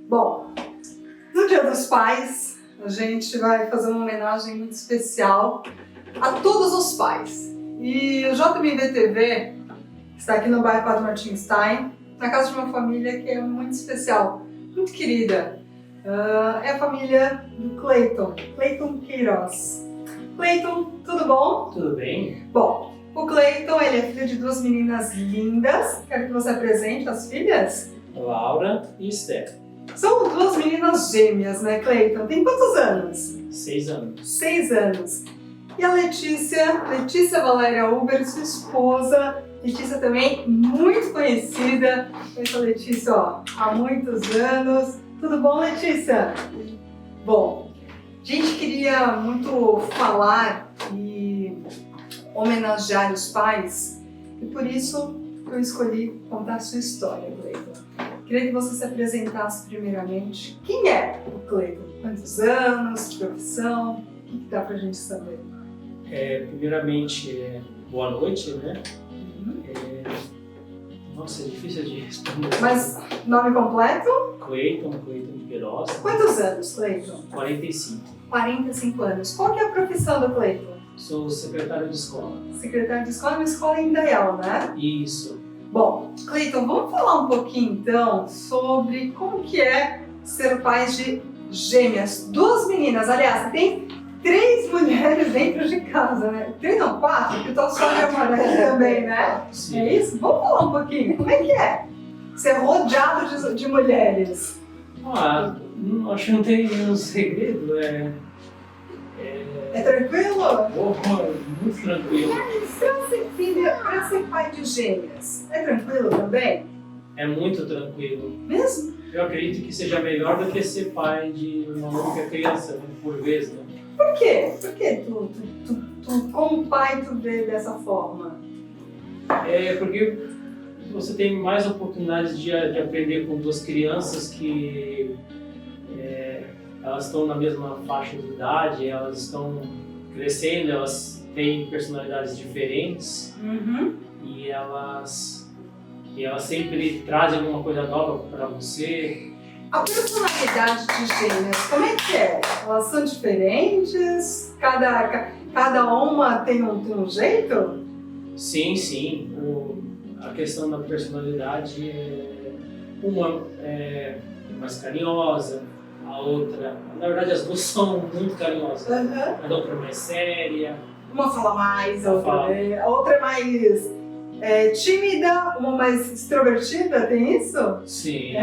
Bom, no Dia dos Pais, a gente vai fazer uma homenagem muito especial a todos os pais. E o JMV TV está aqui no bairro Padre Martim Stein, na casa de uma família que é muito especial, muito querida. É a família do Cleiton Queiroz. Cleiton, tudo bom? Tudo bem? Bom, o Cleiton, ele é filho de duas meninas lindas. Quero que você apresente as filhas. Laura e Esther. São duas meninas gêmeas, né, Cleiton? Tem quantos anos? 6 anos. 6 anos. E a Letícia Valéria Uber, sua esposa. Letícia também muito conhecida. Essa Letícia, ó, há muitos anos. Tudo bom, Letícia? Bom, a gente queria muito falar e homenagear os pais. E por isso eu escolhi contar a sua história, Cleiton. Queria que você se apresentasse primeiramente. Quem é o Cleiton? Quantos anos? Profissão? O que dá pra gente saber? Primeiramente, boa noite, né? Nossa, é difícil de responder. Mas nome completo? Cleiton de Queiroz. Quantos anos, Cleiton? 45. 45 anos. Qual que é a profissão do Cleiton? Sou secretário de escola. Secretário de escola, uma escola em Indaial, né? Isso. Bom, Cleiton, vamos falar um pouquinho então sobre como que é ser pai de gêmeas. Duas meninas, aliás, você tem 3 mulheres dentro de casa, né? 3 não, 4, porque tua sogra mora aí também, né? Sim. É isso? Vamos falar um pouquinho, como é que é ser rodeado de mulheres? Acho que não tem nenhum segredo. É tranquilo? Muito tranquilo. Para ser pai de gêmeas, é tranquilo também? É muito tranquilo. Mesmo? Eu acredito que seja melhor do que ser pai de uma única criança, né, por vez, né? Por quê? Por que tu, como pai, tu vê dessa forma? Porque você tem mais oportunidades de aprender com duas crianças que elas estão na mesma faixa de idade, elas estão crescendo, elas têm personalidades diferentes e elas sempre trazem alguma coisa nova para você. A personalidade de gêmeas, como é que é? Elas são diferentes? Cada uma tem um jeito? Sim. A questão da personalidade uma é mais carinhosa, a outra, na verdade as duas são muito carinhosas. A outra é mais séria. Uma fala mais, a outra é mais tímida, uma mais extrovertida, tem isso? Sim.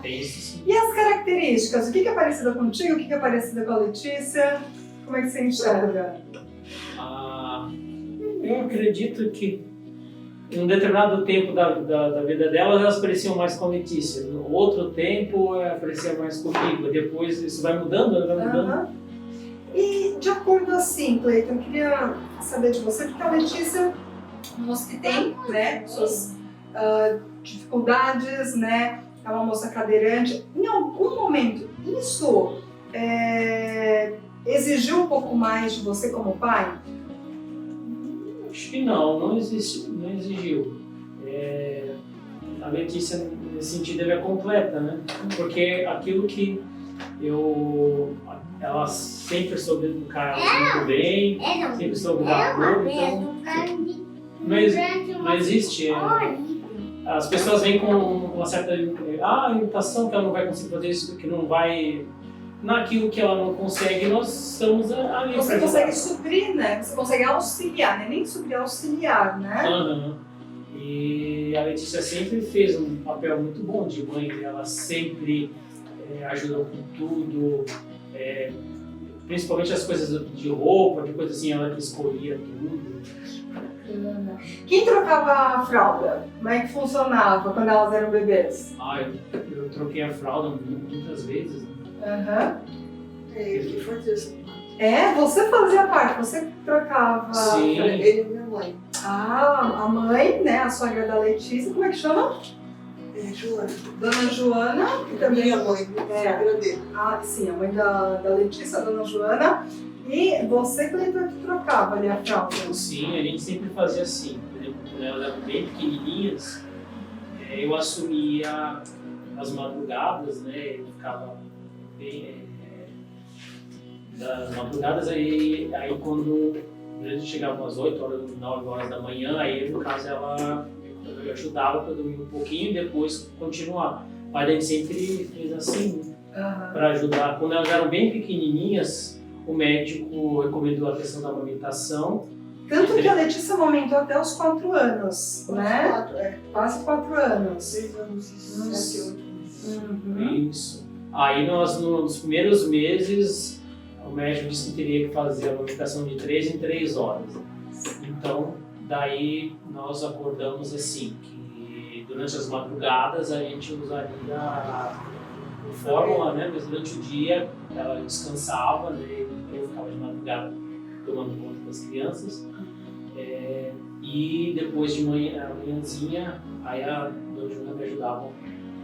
Tem isso, sim. E as características? O que é parecido contigo? O que é parecido com a Letícia? Como é que você enxerga? Eu acredito que em um determinado tempo da vida delas, elas pareciam mais com a Letícia. No outro tempo, parecia mais comigo. Depois, isso vai mudando, E de acordo assim, Cleiton, eu queria saber de você, porque a Letícia, uma moça que tem, né, suas dificuldades, né, é uma moça cadeirante. Em algum momento, isso exigiu um pouco mais de você como pai? Acho que não exigiu. A Letícia, nesse sentido, ela é completa, né? Porque aquilo que ela sempre soube educar muito bem, sempre soube dar amor, então não existe. As pessoas vêm com uma certa limitação, que ela não vai conseguir fazer isso, que não vai... Naquilo que ela não consegue, nós estamos ali. Você consegue suprir, né? Você consegue auxiliar, né? Nem suprir, auxiliar, né? E a Letícia sempre fez um papel muito bom de mãe, ela sempre ajudou com tudo, principalmente as coisas de roupa, de coisa assim, ela que escolhia tudo. Quem trocava a fralda? Como é que funcionava quando elas eram bebês? Eu troquei a fralda muitas vezes. Ele que fazia essa Você parte. fazia parte, você trocava. Sim. Ele e minha mãe. A mãe, né, a sogra da Letícia, como é que chama? Joana. Dona Joana, que também Minha mãe, sogra dele. sim, a mãe da Letícia, a Dona Joana. E você, Cleiton, que trocava ali a fralda? Sim, a gente sempre fazia assim. Por exemplo, quando elas eram bem pequenininhas, eu assumia as madrugadas, né? Ele ficava bem das madrugadas, aí quando ele chegava umas 8 horas, 9 horas da manhã, aí no caso eu ajudava para dormir um pouquinho e depois continuar. Mas a gente sempre fez assim, para ajudar. Quando elas eram bem pequenininhas, o médico recomendou a questão da amamentação. Tanto que a Letícia amamentou até os 4 anos, né? 4, Quase 4 anos. 6 anos e 7, 8 meses. Isso. Aí nos primeiros meses, o médico disse que teria que fazer a amamentação de 3 em 3 horas. Então, daí nós acordamos assim, que durante as madrugadas a gente usaria a fórmula, né? Mas durante o dia ela descansava, né? Eu ficava de madrugada tomando conta das crianças. E depois de manhãzinha, aí a dona Júlia me ajudava.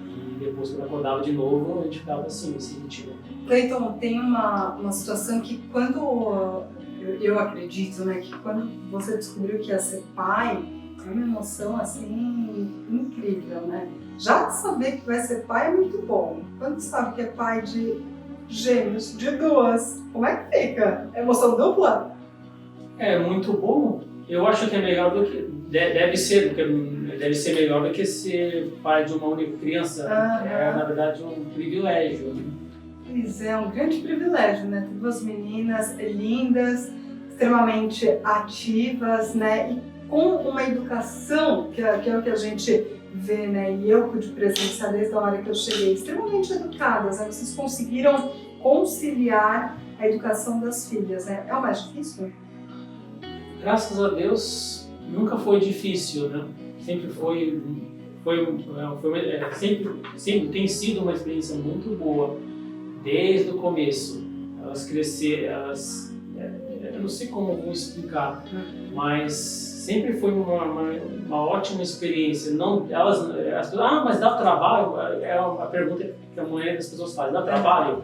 E depois quando eu acordava de novo, a gente ficava assim, nesse ritmo. Cleiton, tem uma situação que quando eu acredito, né, que quando você descobriu que ia ser pai, é uma emoção assim incrível, né? Já de saber que vai ser pai é muito bom. Quando sabe que é pai de gêmeos, de 2, como é que fica? Emoção dupla? É muito bom. Eu acho que é melhor do que deve ser melhor do que ser pai de uma única criança. É na verdade um privilégio. Pois é, um grande privilégio, né? Ter 2 meninas lindas, extremamente ativas, né? E com uma educação, que é o que a gente vê, né? E eu pude presenciar desde a hora que eu cheguei, extremamente educadas, né? Vocês conseguiram conciliar a educação das filhas, né? É o mais difícil? Graças a Deus, nunca foi difícil, né? Sempre sempre tem sido uma experiência muito boa. Desde o começo, elas cresceram, eu não sei como vou explicar, mas sempre foi uma ótima experiência. Não, as pessoas, mas dá trabalho? É a pergunta que a maioria das pessoas faz, dá trabalho?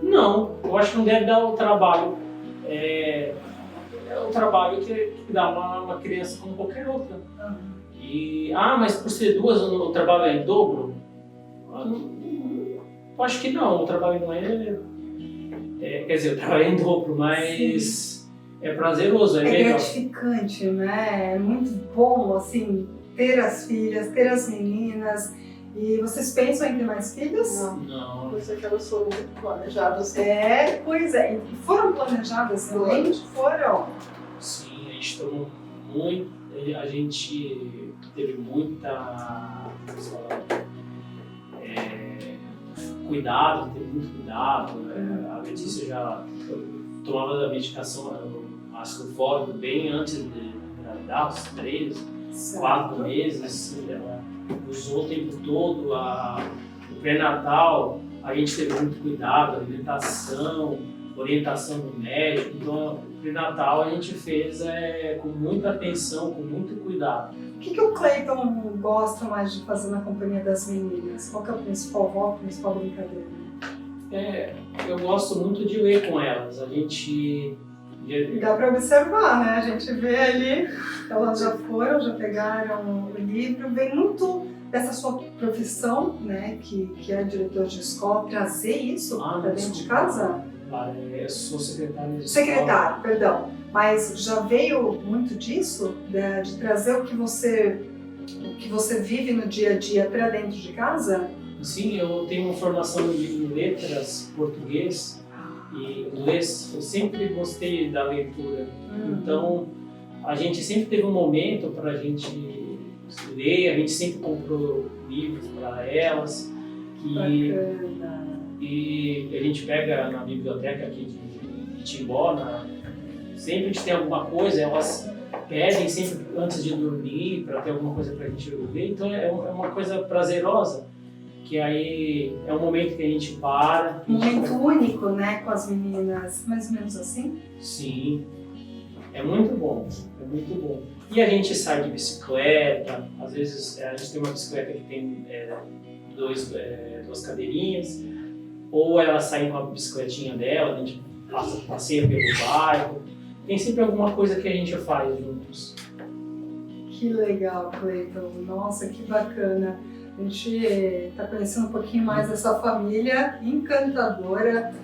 Não, eu acho que não deve dar o trabalho. É o trabalho que dá uma criança como qualquer outra. E, mas por ser 2 o trabalho é em dobro? Eu acho que não, o trabalho não quer dizer, o trabalho é em dobro, mas sim, é prazeroso, é legal. Gratificante, né? É muito bom, assim, ter as filhas, ter as meninas. E vocês pensam em ter mais filhos? Não. Pois é que elas foram muito planejadas. Pois é. E foram planejadas realmente? Foram? Sim, a gente tomou muito, a gente teve muita... cuidado, teve muito cuidado. A Letícia já tomava a medicação, o ácido fólico, bem antes de engravidar, uns 3, 4 meses. Ela usou o tempo todo. O pré-natal, a gente teve muito cuidado, alimentação, orientação do médico. Então, o pré-natal a gente fez com muita atenção, com muito cuidado. O que o Cleiton gosta mais de fazer na companhia das meninas? Qual que é a principal brincadeira? Eu gosto muito de ler com elas. Dá para observar, né? A gente vê ali, elas já pegaram o livro, vem muito dessa sua profissão, né? Que é diretor de escola, trazer isso para dentro de casa? Eu sou secretário de Secretário, perdão. Mas já veio muito disso, de trazer o que você vive no dia a dia para dentro de casa? Sim, eu tenho uma formação em letras, português e inglês. Eu sempre gostei da leitura. Então, a gente sempre teve um momento para a gente ler, a gente sempre comprou livros para elas. E a gente pega na biblioteca aqui de Timbó, sempre a gente tem alguma coisa, elas pedem sempre antes de dormir para ter alguma coisa para a gente ler. Então é uma coisa prazerosa, que aí é um momento que a gente para. Um momento único, né, com as meninas, mais ou menos assim? Sim, é muito bom, é muito bom. E a gente sai de bicicleta, às vezes a gente tem uma bicicleta que tem duas cadeirinhas, ou elas saem com a bicicletinha dela, a gente passeia pelo bairro. Tem sempre alguma coisa que a gente faz juntos. Que legal, Cleiton. Nossa, que bacana. A gente está conhecendo um pouquinho mais dessa família encantadora.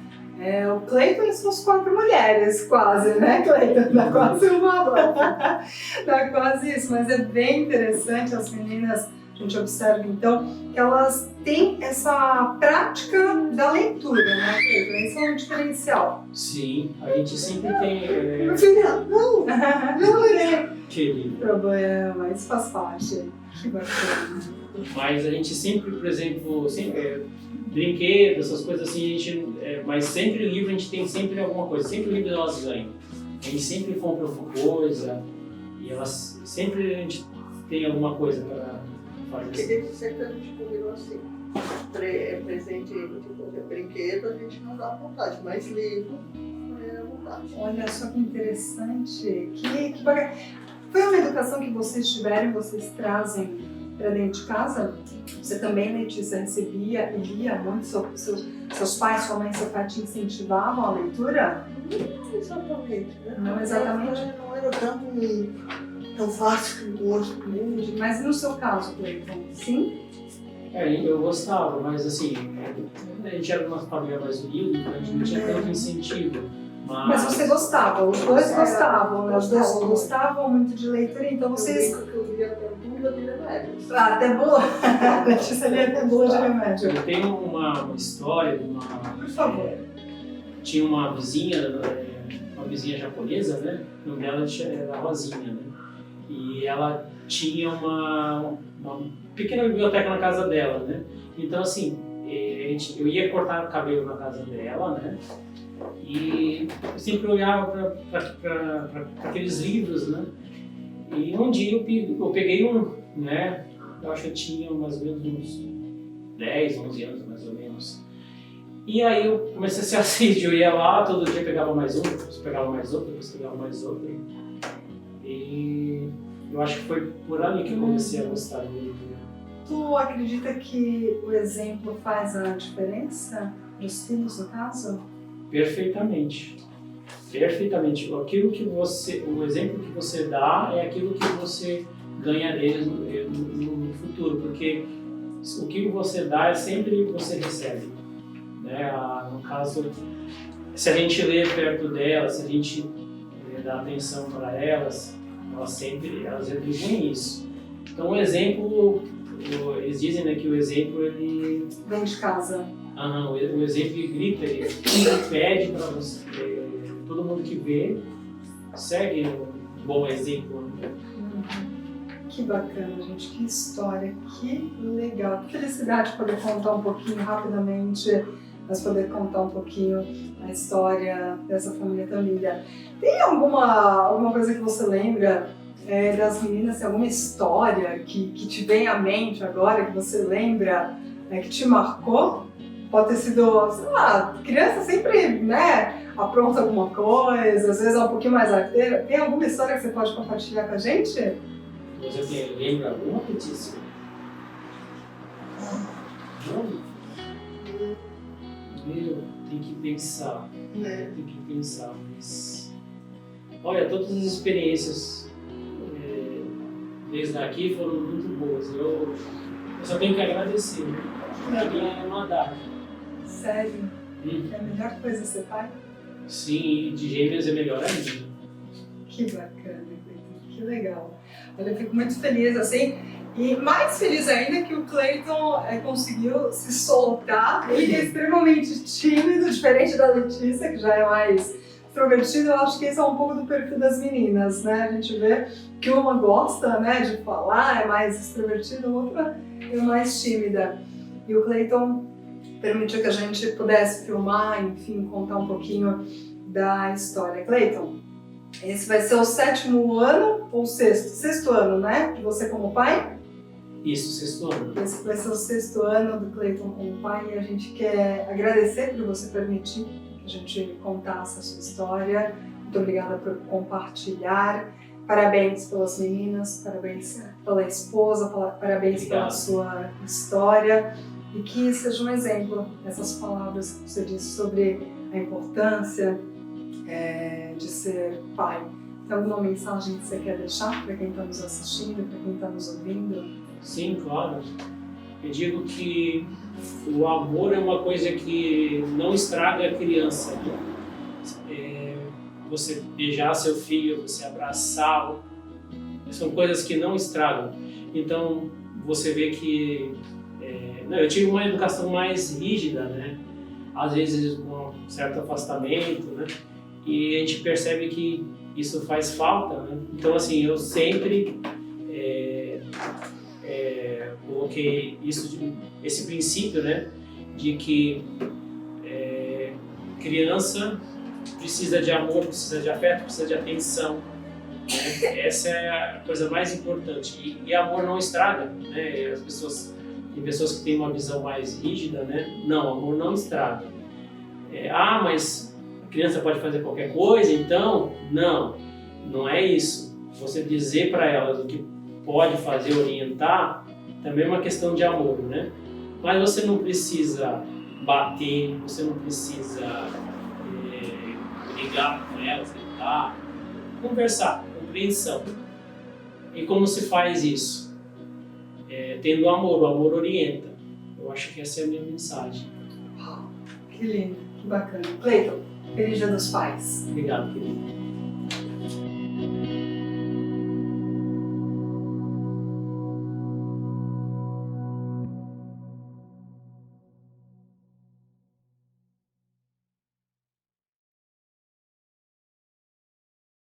O Cleiton e suas 4 mulheres, quase, né, Cleiton? Dá quase dá quase isso, mas é bem interessante. As meninas, a gente observa então que elas têm essa prática da leitura, né, Cleiton? Esse é um diferencial. Sim, a gente sempre tem. Meu filho, não! Não, Querido. Problema, isso faz parte. Que bacana. Mas a gente sempre, por exemplo, brinquedos, essas coisas assim, a gente, mas sempre livro a gente tem sempre alguma coisa, sempre livro elas ganham. A gente sempre compra alguma coisa e elas sempre a gente tem alguma coisa para fazer. Porque desde sempre a gente combinou assim. Presente, tipo, brinquedo, a gente não dá vontade, mas livro é à vontade. Olha só que interessante. Que bacana. Foi uma educação que vocês tiveram, vocês trazem para dentro de casa? Você também, Letícia, recebia e lia muito? Seus pais, sua mãe e seu pai te incentivavam a leitura? Não exatamente, né? Não exatamente. Não era tão fácil como hoje. Mas no seu caso, Cleiton, sim? Eu gostava, mas assim, a gente era uma família mais unida, então a gente não tinha tanto incentivo. Mas você gostava, os dois gostavam, né? Os dois gostavam muito de leitura, então vocês... Eu lia até bula de remédios. Ah, até bula? Letícia lia até bula de remédio. Eu tenho uma história de Por favor. Tinha uma vizinha japonesa, né? O nome dela era Rosinha, né? E ela tinha uma pequena biblioteca na casa dela, né? Então, assim, eu ia cortar o cabelo na casa dela, né? E eu sempre olhava para aqueles livros, né? E um dia eu peguei um, né? Eu acho que eu tinha mais ou menos uns 10, 11 anos, mais ou menos. E aí eu comecei a ser assim, eu ia lá, todo dia pegava mais um, depois pegava mais outro, depois pegava mais outro. E eu acho que foi por ali que eu comecei a gostar de leitura. Tu acredita que o exemplo faz a diferença dos filhos, no caso? Perfeitamente. Perfeitamente. O exemplo que você dá é aquilo que você ganha deles no futuro, porque o que você dá é sempre o que você recebe. Né? No caso, se a gente lê perto delas, se a gente dá atenção para elas retribuem isso. Então, o exemplo, eles dizem, né, que o exemplo ele Vem de casa. o exemplo grita, ele pede para você, todo mundo que vê, segue um bom exemplo. Que bacana, gente, que história, que legal, que felicidade poder contar um pouquinho rapidamente, mas poder contar um pouquinho a história dessa família tão linda. Tem alguma coisa que você lembra das meninas, tem alguma história que te vem à mente agora, que você lembra, que te marcou? Pode ter sido, sei lá, criança sempre, né, apronta alguma coisa, às vezes é um pouquinho mais arteira. Tem alguma história que você pode compartilhar com a gente? Você lembra alguma, Letícia? Não? Tem que pensar. Tem que pensar. Mas... Olha, todas as experiências desde aqui foram muito boas. Eu só tenho que agradecer. Pra mim é uma dádiva. Sério? É a melhor coisa ser pai? Sim, de gêmeos é melhor ainda. Que bacana, que legal. Olha, eu fico muito feliz, assim, e mais feliz ainda que o Cleiton conseguiu se soltar. Ele é extremamente tímido, diferente da Letícia, que já é mais extrovertida. Eu acho que esse é um pouco do perfil das meninas, né? A gente vê que uma gosta, né, de falar, é mais extrovertida, a outra é mais tímida. E o Cleiton permitiu que a gente pudesse filmar, enfim, contar um pouquinho da história. Cleiton, esse vai ser o 7º ano ou sexto ano, né? De você como pai? Isso, 6º ano. Esse vai ser o 6º ano do Cleiton como pai e a gente quer agradecer por você permitir que a gente contasse a sua história. Muito obrigada por compartilhar. Parabéns pelas meninas, parabéns pela esposa, parabéns pela sua história. E que seja um exemplo dessas palavras que você disse sobre a importância de ser pai. Tem alguma mensagem que você quer deixar para quem está nos assistindo, para quem está nos ouvindo? Sim, claro. Eu digo que o amor é uma coisa que não estraga a criança, né? Você beijar seu filho, você abraçá-lo, são coisas que não estragam. Então, você vê que eu tive uma educação mais rígida, né? Às vezes com um certo afastamento, né? E a gente percebe que isso faz falta, né? Então, assim, eu sempre coloquei esse princípio, né? De que criança precisa de amor, precisa de afeto, precisa de atenção. Né? Essa é a coisa mais importante. E amor não estraga, né? Tem pessoas que têm uma visão mais rígida, né? Não, amor não estraga. Mas a criança pode fazer qualquer coisa, então? Não é isso. Você dizer para elas o que pode fazer, orientar, também é uma questão de amor, né? Mas você não precisa bater, você não precisa brigar com elas, gritar, conversar, compreensão. E como se faz isso? Tendo amor, o amor orienta. Eu acho que essa é a minha mensagem. Que lindo, que bacana. Cleiton, feliz Dia dos Pais. Obrigado, querido.